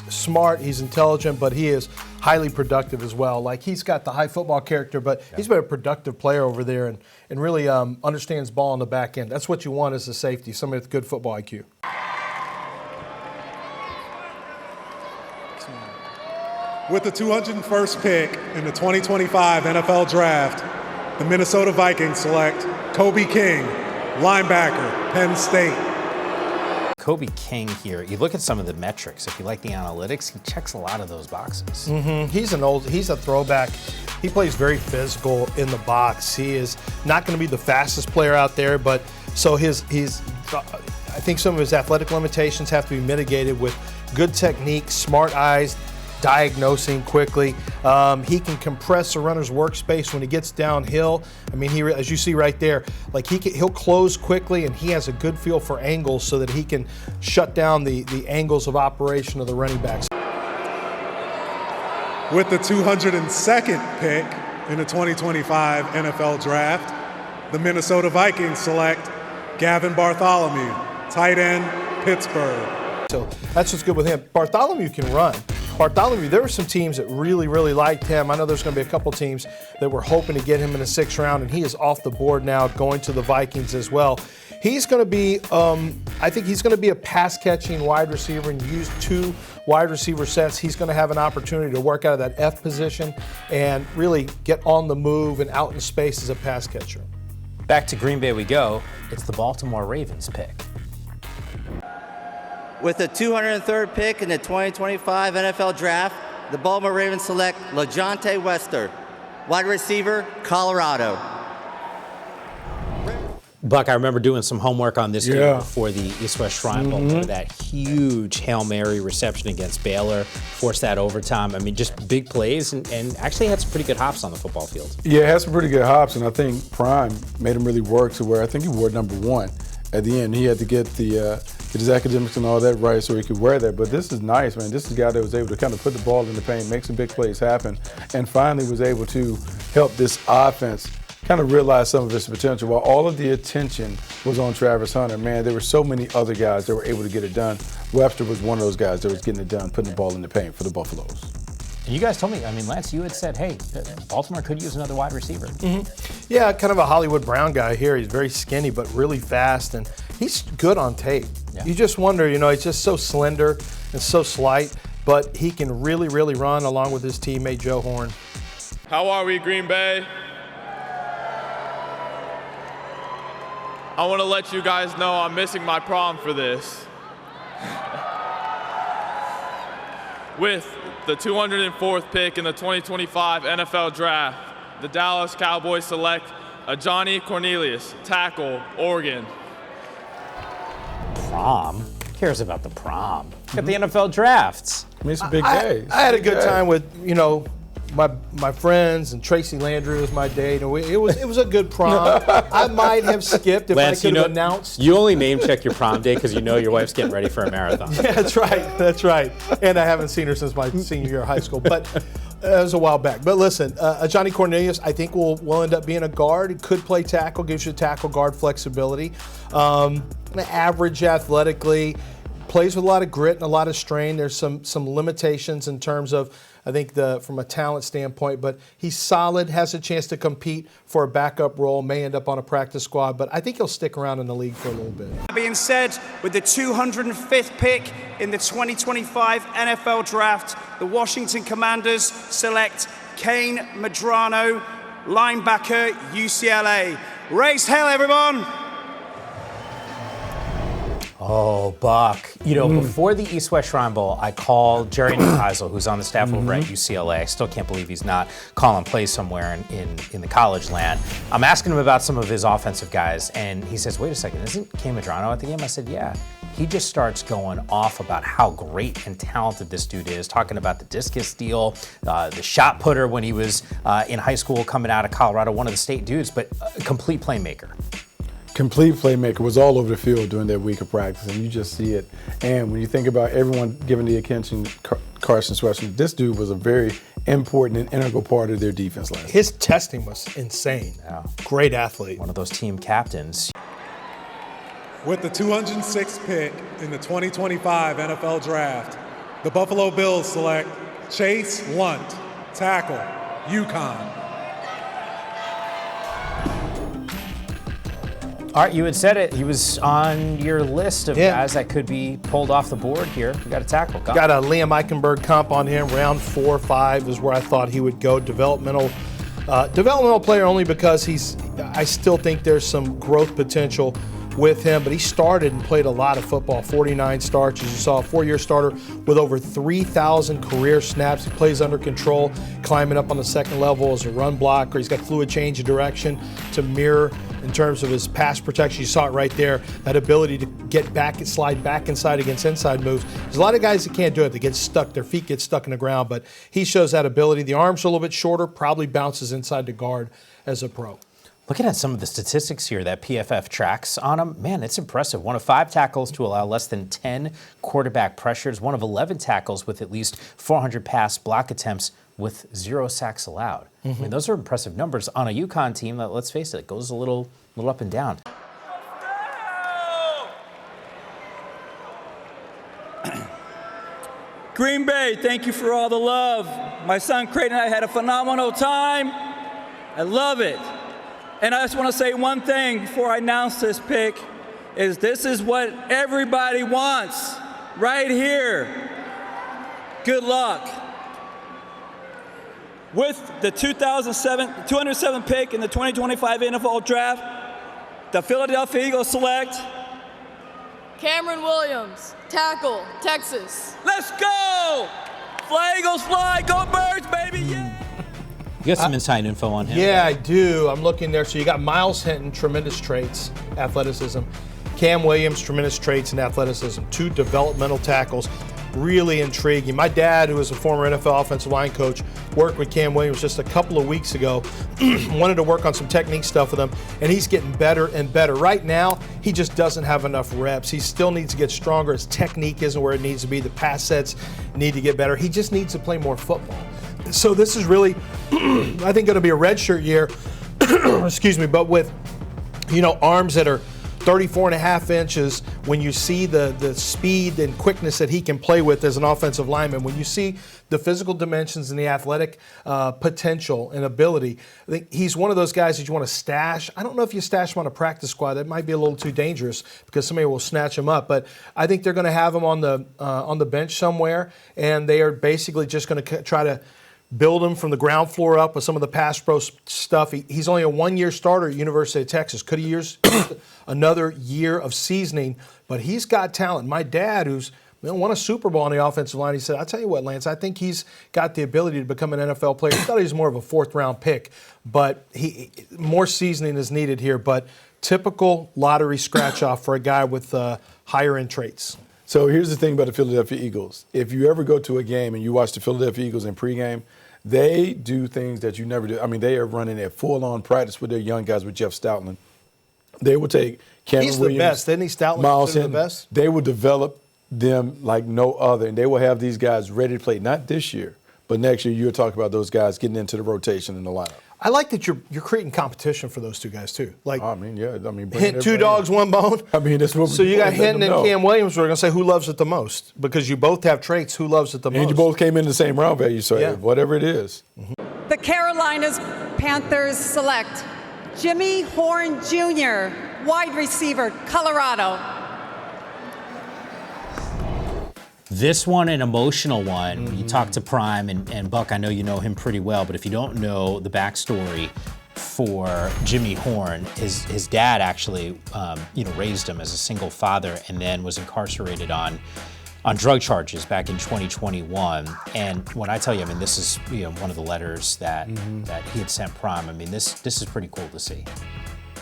smart, he's intelligent, but he is highly productive as well. Like, he's got the high football character, but he's been a productive player over there and really understands ball on the back end. That's what you want as a safety, somebody with good football IQ. With the 201st pick in the 2025 NFL Draft, the Minnesota Vikings select Kobe King, linebacker, Penn State. Kobe King here. You look at some of the metrics. If you like the analytics, he checks a lot of those boxes. He's a throwback. He plays very physical in the box. He is not going to be the fastest player out there, but so I think some of his athletic limitations have to be mitigated with good technique, smart eyes, diagnosing quickly. He can compress a runner's workspace when he gets downhill. I mean, as you see right there, like he'll close quickly, and he has a good feel for angles so that he can shut down the angles of operation of the running backs. With the 202nd pick in the 2025 NFL Draft, the Minnesota Vikings select Gavin Bartholomew, tight end, Pittsburgh. So that's what's good with him. Bartholomew can run. Bartholomew, there were some teams that really, really liked him. I know there's going to be a couple teams that were hoping to get him in the 6th round, and he is off the board now, going to the Vikings as well. He's going to be, I think he's going to be a pass-catching wide receiver and use 2 wide receiver sets. He's going to have an opportunity to work out of that F position and really get on the move and out in space as a pass catcher. Back to Green Bay we go. It's the Baltimore Ravens pick. With the 203rd pick in the 2025 NFL Draft, the Baltimore Ravens select LaJohntay Wester, wide receiver, Colorado. Buck, I remember doing some homework on this game before the East-West Shrine Bowl. Remember that huge Hail Mary reception against Baylor, forced that overtime. I mean, just big plays, and actually had some pretty good hops on the football field. Yeah, had some pretty good hops, and I think Prime made him really work to where I think he wore number 1 at the end. He had to get his academics and all that right so he could wear that. But this is nice, man. This is a guy that was able to kind of put the ball in the paint, make some big plays happen, and finally was able to help this offense kind of realize some of its potential. While all of the attention was on Travis Hunter, man, there were so many other guys that were able to get it done. Webster was one of those guys that was getting it done, putting the ball in the paint for the Buffaloes. And you guys told me, I mean, Lance, you had said, hey, Baltimore could use another wide receiver. Yeah, kind of a Hollywood Brown guy here. He's very skinny but really fast, and he's good on tape. Yeah. You just wonder, he's just so slender and so slight, but he can really, really run along with his teammate Joe Horn. How are we, Green Bay? I want to let you guys know I'm missing my prom for this. With the 204th pick in the 2025 NFL Draft, the Dallas Cowboys select Ajani Cornelius, tackle, Oregon. Prom? Who cares about the prom? Look at the NFL drafts. I mean, it's a big day. I had a good time with, my friends, and Tracy Landry was my date. And it was a good prom. I might have skipped if Lance, I could have announced. You only name check your prom day because you know your wife's getting ready for a marathon. Yeah, that's right. And I haven't seen her since my senior year of high school. But it was a while back. But listen, Ajani Cornelius, I think will end up being a guard. He could play tackle, gives you tackle guard flexibility. Average athletically, plays with a lot of grit and a lot of strain. There's some limitations in terms of, I think, from a talent standpoint, but he's solid, has a chance to compete for a backup role, may end up on a practice squad, but I think he'll stick around in the league for a little bit. That being said, with the 205th pick in the 2025 NFL Draft, the Washington Commanders select Kain Medrano, linebacker, UCLA. Raise hell, everyone! Oh, Buck. Before the East-West Shrine Bowl, I called Jerry Neisel, who's on the staff over at UCLA. I still can't believe he's not calling plays somewhere in the college land. I'm asking him about some of his offensive guys, and he says, wait a second, isn't Kain Medrano at the game? I said, yeah. he just starts going off about how great and talented this dude is, talking about the discus steal, the shot putter when he was in high school coming out of Colorado, one of the state dudes, but a complete playmaker. Complete playmaker, was all over the field during that week of practice, and you just see it. And when you think about everyone giving the attention Carson Swessman, this dude was a very important and integral part of their defense last year. His testing was insane. Yeah. Great athlete. One of those team captains. With the 206th pick in the 2025 NFL Draft, the Buffalo Bills select Chase Lundt, tackle, UConn. Art, you had said it. He was on your list of guys that could be pulled off the board here. We got a tackle. Got a Liam Eichenberg comp on him. Round 4 or 5 is where I thought he would go. Developmental player only because I still think there's some growth potential with him, but he started and played a lot of football, 49 starts. As you saw, a 4-year starter with over 3,000 career snaps. He plays under control, climbing up on the second level as a run blocker. He's got fluid change of direction to mirror in terms of his pass protection. You saw it right there, that ability to get back and slide back inside against inside moves. There's a lot of guys that can't do it. They get stuck, their feet get stuck in the ground, but he shows that ability. The arms are a little bit shorter, probably bounces inside the guard as a pro. Looking at some of the statistics here that PFF tracks on him, man, it's impressive. One of 5 tackles to allow less than 10 quarterback pressures. One of 11 tackles with at least 400 pass block attempts with 0 sacks allowed. I mean, those are impressive numbers on a UConn team that, let's face it, goes a little up and down. Green Bay, thank you for all the love. My son Creighton and I had a phenomenal time. I love it. And I just want to say one thing before I announce this pick, is this is what everybody wants right here. Good luck. With the 207 pick in the 2025 NFL Draft, the Philadelphia Eagles select Cameron Williams, tackle, Texas. Let's go! Fly Eagles fly, go Birds, baby, yeah! You got some inside info on him? Yeah, I do. I'm looking there. So you got Miles Hinton, tremendous traits, athleticism. Cam Williams, tremendous traits and athleticism. 2 developmental tackles. Really intriguing. My dad, who was a former NFL offensive line coach, worked with Cam Williams just a couple of weeks ago. Wanted to work on some technique stuff with him, and he's getting better and better. Right now, he just doesn't have enough reps. He still needs to get stronger. His technique isn't where it needs to be. The pass sets need to get better. He just needs to play more football. So this is really, I think, going to be a redshirt year, excuse me, but with, arms that are 34.5 inches, when you see the speed and quickness that he can play with as an offensive lineman, when you see the physical dimensions and the athletic potential and ability, I think he's one of those guys that you want to stash. I don't know if you stash him on a practice squad. That might be a little too dangerous because somebody will snatch him up. But I think they're going to have him on the bench somewhere, and they are basically just going to try to build him from the ground floor up with some of the pass pro stuff. He's only a 1-year starter at University of Texas. Could he use another year of seasoning? But he's got talent. My dad, who's won a Super Bowl on the offensive line, he said, I'll tell you what, Lance, I think he's got the ability to become an NFL player. He thought he was more of a 4th-round pick, but more seasoning is needed here. But typical lottery scratch-off for a guy with higher-end traits. So here's the thing about the Philadelphia Eagles. If you ever go to a game and you watch the Philadelphia Eagles in pregame, they do things that you never do. I mean, they are running a full-on practice with their young guys with Jeff Stoutland. They will take Cameron Williams. He's the best. Isn't he, Stoutland? Miles Hinton. The best? They will develop them like no other, and they will have these guys ready to play, not this year, but next year. You'll talk about those guys getting into the rotation in the lineup. I like that you're creating competition for those 2 guys, too. Like, Hint, 2 dogs, 1 bone. I mean, that's what. So you got Hinton and Cam Williams. We're going to say who loves it the most because you both have traits. Who loves it the most? And you both came in the same round value, so whatever it is. The Carolinas Panthers select Jimmy Horn Jr., wide receiver, Colorado. This one, an emotional one. You talk to Prime and Buck, I know you know him pretty well, but if you don't know the backstory for Jimmy Horn, his dad actually raised him as a single father and then was incarcerated on drug charges back in 2021. And when I tell you, I mean, this is one of the letters that he had sent Prime. I mean, this is pretty cool to see.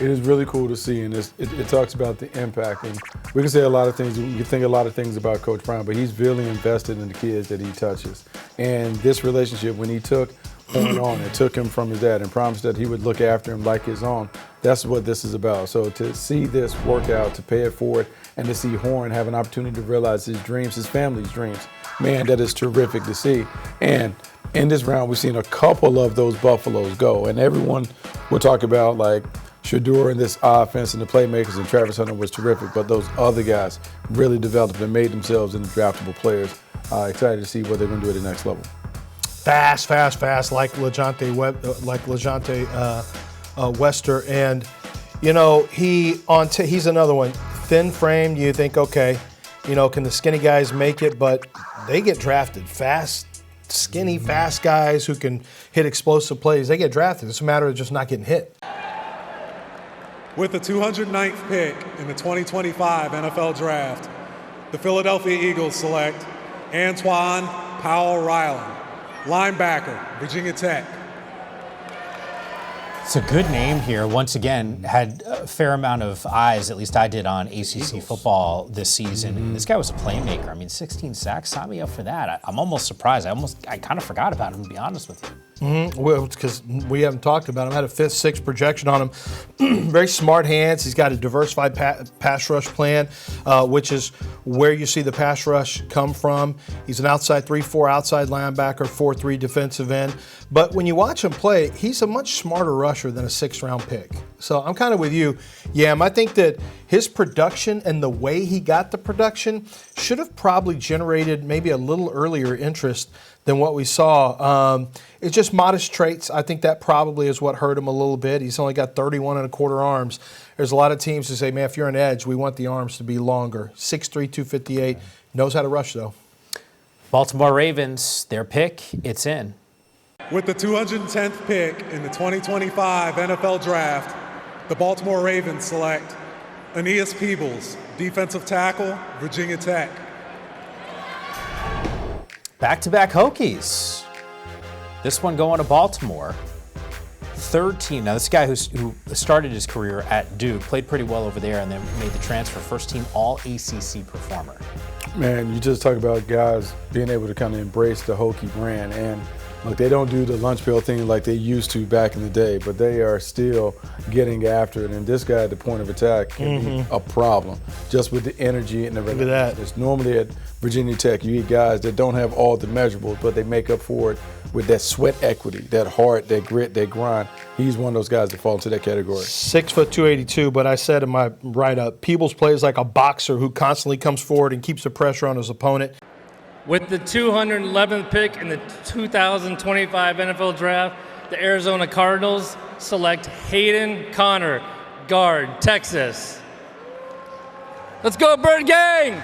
It is really cool to see, and it talks about the impact. And we can say a lot of things. You can think a lot of things about Coach Brown, but he's really invested in the kids that he touches. And this relationship, when he took Horn on, it took him from his dad and promised that he would look after him like his own. That's what this is about. So to see this work out, to pay it forward, and to see Horn have an opportunity to realize his dreams, his family's dreams, man, that is terrific to see. And in this round, we've seen a couple of those Buffaloes go, and everyone will talk about like Shedeur and this offense and the playmakers, and Travis Hunter was terrific, but those other guys really developed and made themselves into draftable players. Excited to see what they're going to do at the next level. Fast, like LaJohntay Wester, and you know he's another one. Thin framed, you think, okay, you know, can the skinny guys make it? But they get drafted. Fast, skinny, fast guys who can hit explosive plays, they get drafted. It's a matter of just not getting hit. With the 209th pick in the 2025 NFL Draft, the Philadelphia Eagles select Antoine Powell-Ryland, linebacker, Virginia Tech. It's a good name here. Once again, had a fair amount of eyes, at least I did, on ACC football this season. And this guy was a playmaker. I mean, 16 sacks, sign me up for that. I'm almost surprised. I kind of forgot about him, to be honest with you. Well, because we haven't talked about him. I had a 5th, 6th projection on him. Very smart hands. He's got a diversified pass rush plan, which is where you see the pass rush come from. He's an outside 3-4 outside linebacker, 4-3 defensive end. But when you watch him play, he's a much smarter rusher than a 6th-round pick. So I'm kind of with you, Yam. I think that his production and the way he got the production should have probably generated maybe a little earlier interest than what we saw. It's just modest traits. I think that probably is what hurt him a little bit. He's only got 31 1/4 arms. There's a lot of teams who say, man, if you're an edge, we want the arms to be longer. 6'3", 258, knows how to rush, though. Baltimore Ravens, their pick, it's in. With the 210th pick in the 2025 NFL Draft, the Baltimore Ravens select Anias Peebles, defensive tackle, Virginia Tech. Back-to-back Hokies. This one going to Baltimore. 3rd team. Now, this guy who started his career at Duke, played pretty well over there, and then made the transfer. 1st team All-ACC performer. Man, you just talk about guys being able to kind of embrace the Hokie brand. And look, they don't do the lunch pail thing like they used to back in the day, but they are still getting after it. And this guy at the point of attack can be a problem, just with the energy and the relentlessness. Normally at Virginia Tech, you get guys that don't have all the measurables, but they make up for it with that sweat equity, that heart, that grit, that grind. He's one of those guys that fall into that category. 6 foot 282, but I said in my write-up, Peebles plays like a boxer who constantly comes forward and keeps the pressure on his opponent. With the 211th pick in the 2025 NFL Draft, the Arizona Cardinals select Hayden Connor, guard, Texas. Let's go, Bird Gang!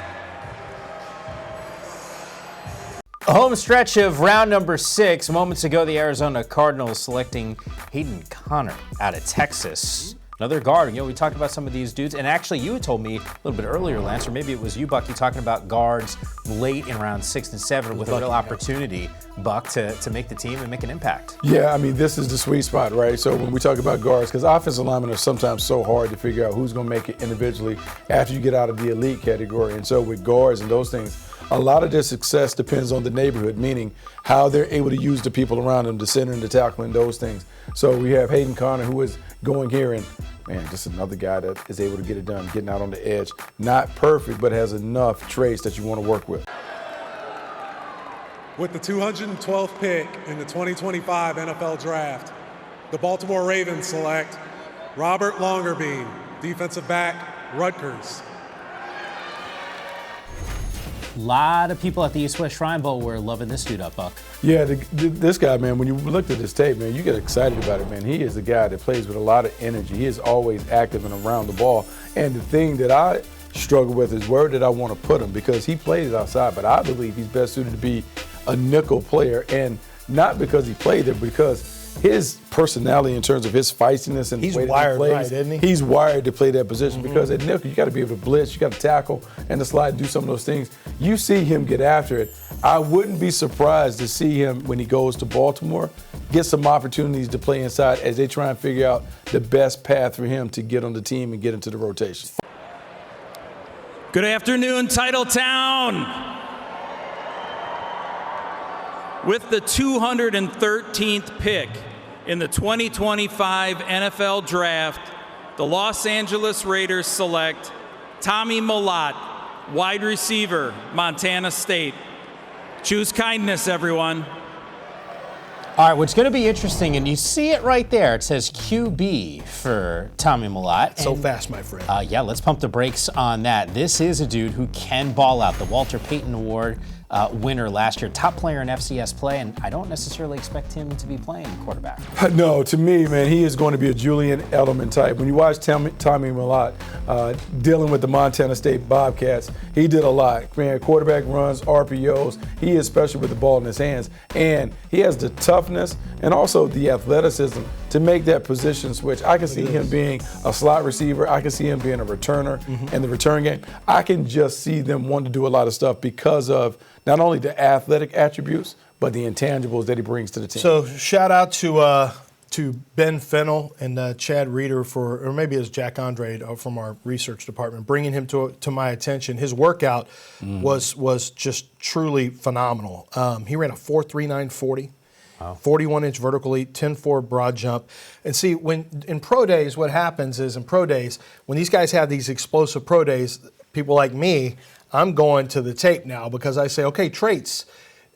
A home stretch of round number 6. Moments ago, the Arizona Cardinals selecting Hayden Connor out of Texas. Another guard. You know, we talked about some of these dudes, and actually you had told me a little bit earlier, Lance, or maybe it was you, Buck, you talking about guards late in round 6 and 7 with a real opportunity, Buck, to make the team and make an impact. Yeah, I mean, this is the sweet spot, right? So when we talk about guards, because offensive linemen are sometimes so hard to figure out who's going to make it individually after you get out of the elite category. And so with guards and those things, a lot of their success depends on the neighborhood, meaning how they're able to use the people around them, the center and the tackle and those things. So we have Hayden Connor, who is going here, and man, just another guy that is able to get it done, getting out on the edge. Not perfect, but has enough traits that you want to work with. With the 212th pick in the 2025 NFL Draft, the Baltimore Ravens select Robert Longerbean, defensive back, Rutgers. A lot of people at the East-West Shrine Bowl were loving this dude up, Buck. Yeah, this guy, man, when you looked at his tape, man, you get excited about it, man. He is a guy that plays with a lot of energy. He is always active and around the ball. And the thing that I struggle with is where did I want to put him, because he plays outside, but I believe he's best suited to be a nickel player, and not because he played there, because his personality in terms of his feistiness and he's the way wired, that he plays, right, isn't he? He's wired to play that position because at nickel, you got to be able to blitz, you got to tackle and to slide and do some of those things. You see him get after it. I wouldn't be surprised to see him when he goes to Baltimore get some opportunities to play inside as they try and figure out the best path for him to get on the team and get into the rotation. Good afternoon, Titletown. With the 213th pick in the 2025 NFL Draft, the Los Angeles Raiders select Tommy Molot, wide receiver, Montana State. Choose kindness, everyone. All right, what's going to be interesting, and you see it right there, it says QB for Tommy Molot. So fast, my friend. Yeah, let's pump the brakes on that. This is a dude who can ball out. The Walter Payton Award winner last year, top player in FCS play, and I don't necessarily expect him to be playing quarterback. No, to me, man, he is going to be a Julian Edelman type. When you watch Tommy Molot dealing with the Montana State Bobcats, he did a lot. Man, quarterback runs, RPOs. He is special with the ball in his hands, and he has the toughness and also the athleticism to make that position switch. I can see him being a slot receiver. I can see him being a returner in the return game. I can just see them wanting to do a lot of stuff because of not only the athletic attributes, but the intangibles that he brings to the team. So shout out to Ben Fennell and Chad Reeder or maybe it's Jack Andre from our research department, bringing him to my attention. His workout was just truly phenomenal. He ran a 4.39 40. 41-inch vertical leap, 10.4 broad jump. And see, when in pro days, what happens is in pro days, when these guys have these explosive pro days, people like me, I'm going to the tape now because I say, okay, traits,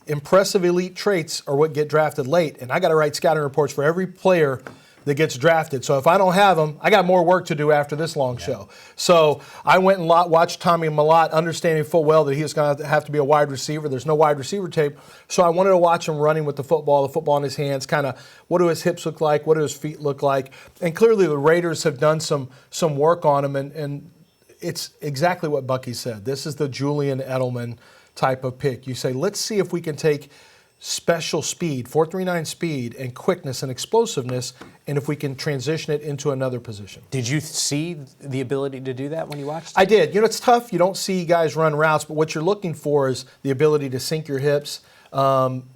impressive elite traits are what get drafted late. And I got to write scouting reports for every player that gets drafted. So if I don't have them, I got more work to do after this long show. So I went and watched Tommy Molot, understanding full well that he was going to have to be a wide receiver. There's no wide receiver tape. So I wanted to watch him running with the football in his hands, kind of what do his hips look like, what do his feet look like. And clearly the Raiders have done some work on him, and it's exactly what Bucky said. This is the Julian Edelman type of pick. You say, let's see if we can take special speed, 4.39 speed, and quickness and explosiveness, and if we can transition it into another position. Did you see the ability to do that when you watched? I did. You know, it's tough. You don't see guys run routes, but what you're looking for is the ability to sink your hips,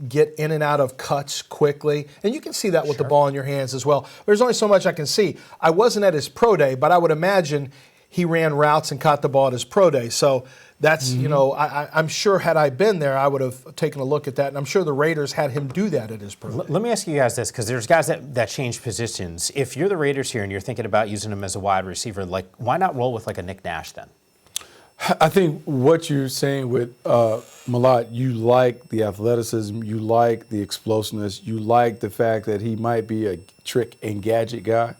get in and out of cuts quickly, and you can see that with the ball in your hands as well. There's only so much I can see. I wasn't at his pro day, but I would imagine he ran routes and caught the ball at his pro day. So that's, you know, I'm sure had I been there, I would have taken a look at that. And I'm sure the Raiders had him do that at his pro day. Let me ask you guys this, because there's guys that change positions. If you're the Raiders here and you're thinking about using him as a wide receiver, like, why not roll with like a Nick Nash then? I think what you're saying with Molot, you like the athleticism, you like the explosiveness, you like the fact that he might be a trick and gadget guy.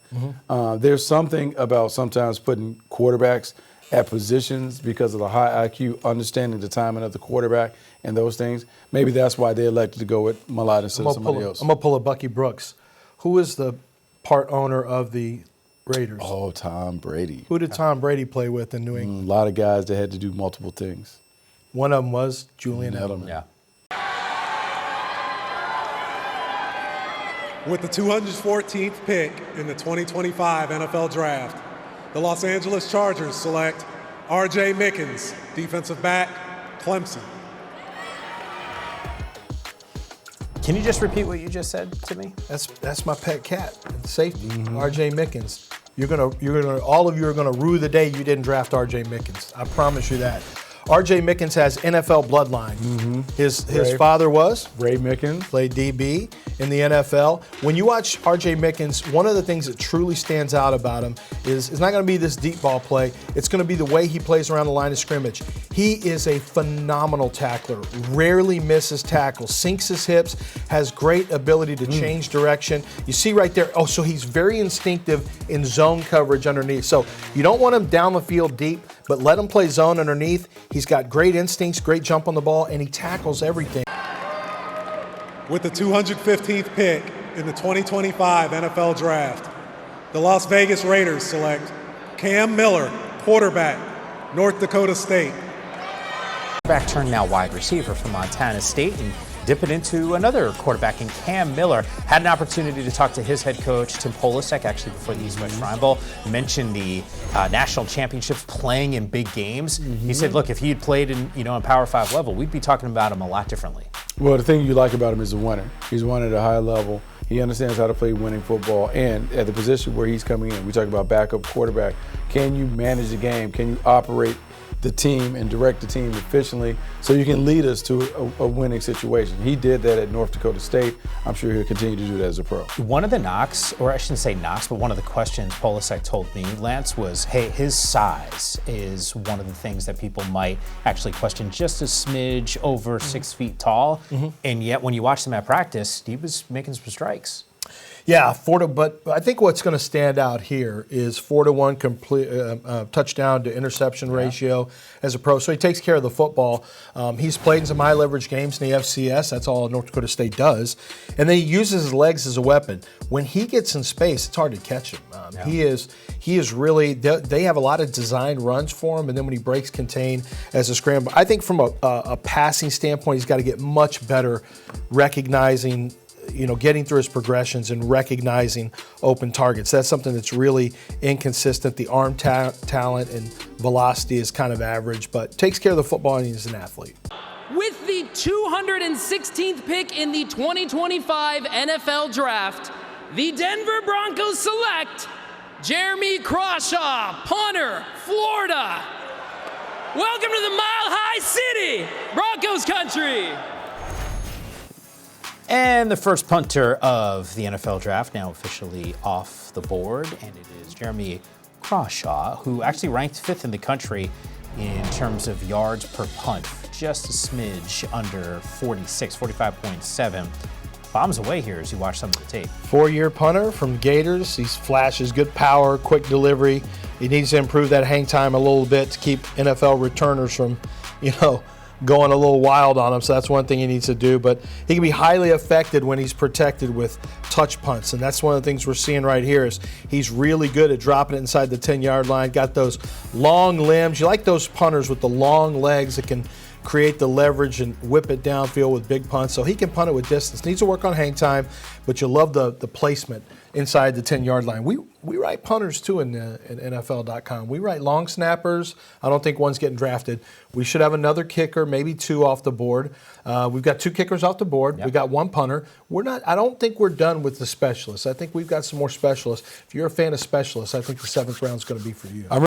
There's something about sometimes putting quarterbacks at positions because of the high IQ, understanding the timing of the quarterback and those things. Maybe that's why they elected to go with Molot instead of somebody else. I'm going to pull a Bucky Brooks. Who is the part owner of the Raiders? Oh, Tom Brady. Who did Tom Brady play with in New England? A lot of guys that had to do multiple things. One of them was Julian Edelman. Yeah. With the 214th pick in the 2025 NFL Draft, the Los Angeles Chargers select RJ Mickens, defensive back, Clemson. Can you just repeat what you just said to me? That's my pet cat, safety, RJ Mickens. All of you are gonna rue the day you didn't draft RJ Mickens. I promise you that. RJ Mickens has NFL bloodline. His father was Ray Mickens, played DB in the NFL. When you watch RJ Mickens, one of the things that truly stands out about him is it's not going to be this deep ball play. It's going to be the way he plays around the line of scrimmage. He is a phenomenal tackler. Rarely misses tackles. Sinks his hips. Has great ability to change direction. You see right there. Oh, so he's very instinctive in zone coverage underneath. So you don't want him down the field deep, but let him play zone underneath. He's got great instincts, great jump on the ball, and he tackles everything. With the 215th pick in the 2025 NFL Draft, the Las Vegas Raiders select Cam Miller, quarterback, North Dakota State. Back turned now wide receiver from Montana State and dip it into another quarterback in Cam Miller. Had an opportunity to talk to his head coach, Tim Polisek, actually before the East West Shrine Bowl, mentioned the national championships, playing in big games. He said, look, if he had played in Power 5 level, we'd be talking about him a lot differently. Well, the thing you like about him is a winner. He's won at a high level. He understands how to play winning football. And at the position where he's coming in, we talk about backup quarterback. Can you manage the game? Can you operate the team and direct the team efficiently so you can lead us to a winning situation? He did that at North Dakota State. I'm sure he'll continue to do that as a pro. One of the knocks, or I shouldn't say knocks, but one of the questions Polasek told me, Lance, was, hey, his size is one of the things that people might actually question, just a smidge over 6 feet tall. And yet when you watch him at practice, he was making some strikes. Yeah, but I think what's going to stand out here is 4-to-1 complete touchdown to interception ratio as a pro. So he takes care of the football. He's played in some high leverage games in the FCS. That's all North Dakota State does. And then he uses his legs as a weapon. When he gets in space, it's hard to catch him. He is really, they have a lot of design runs for him. And then when he breaks contain as a scramble, I think from a passing standpoint, he's got to get much better recognizing, getting through his progressions and recognizing open targets. That's something that's really inconsistent. The arm talent and velocity is kind of average, but takes care of the football and he's an athlete. With the 216th pick in the 2025 NFL Draft, the Denver Broncos select Jeremy Crossaw, punter, Florida. Welcome to the Mile High City, Broncos country. And the first punter of the NFL Draft now officially off the board, and it is Jeremy Crossaw, who actually ranked 5th in the country in terms of yards per punt, just a smidge under 45.7. Bombs away here as you watch some of the tape. 4-year punter from Gators. He flashes good power, quick delivery. He needs to improve that hang time a little bit to keep NFL returners from, going a little wild on him, so that's one thing he needs to do. But he can be highly affected when he's protected with touch punts, and that's one of the things we're seeing right here is he's really good at dropping it inside the 10-yard line, got those long limbs. You like those punters with the long legs that can create the leverage and whip it downfield with big punts, so he can punt it with distance. Needs to work on hang time, but you love the placement inside the 10-yard line. We write punters too in NFL.com. We write long snappers. I don't think one's getting drafted. We should have another kicker, maybe 2 off the board. We've got 2 kickers off the board. Yep. We got 1 punter. I don't think we're done with the specialists. I think we've got some more specialists. If you're a fan of specialists, I think the 7th round is going to be for you.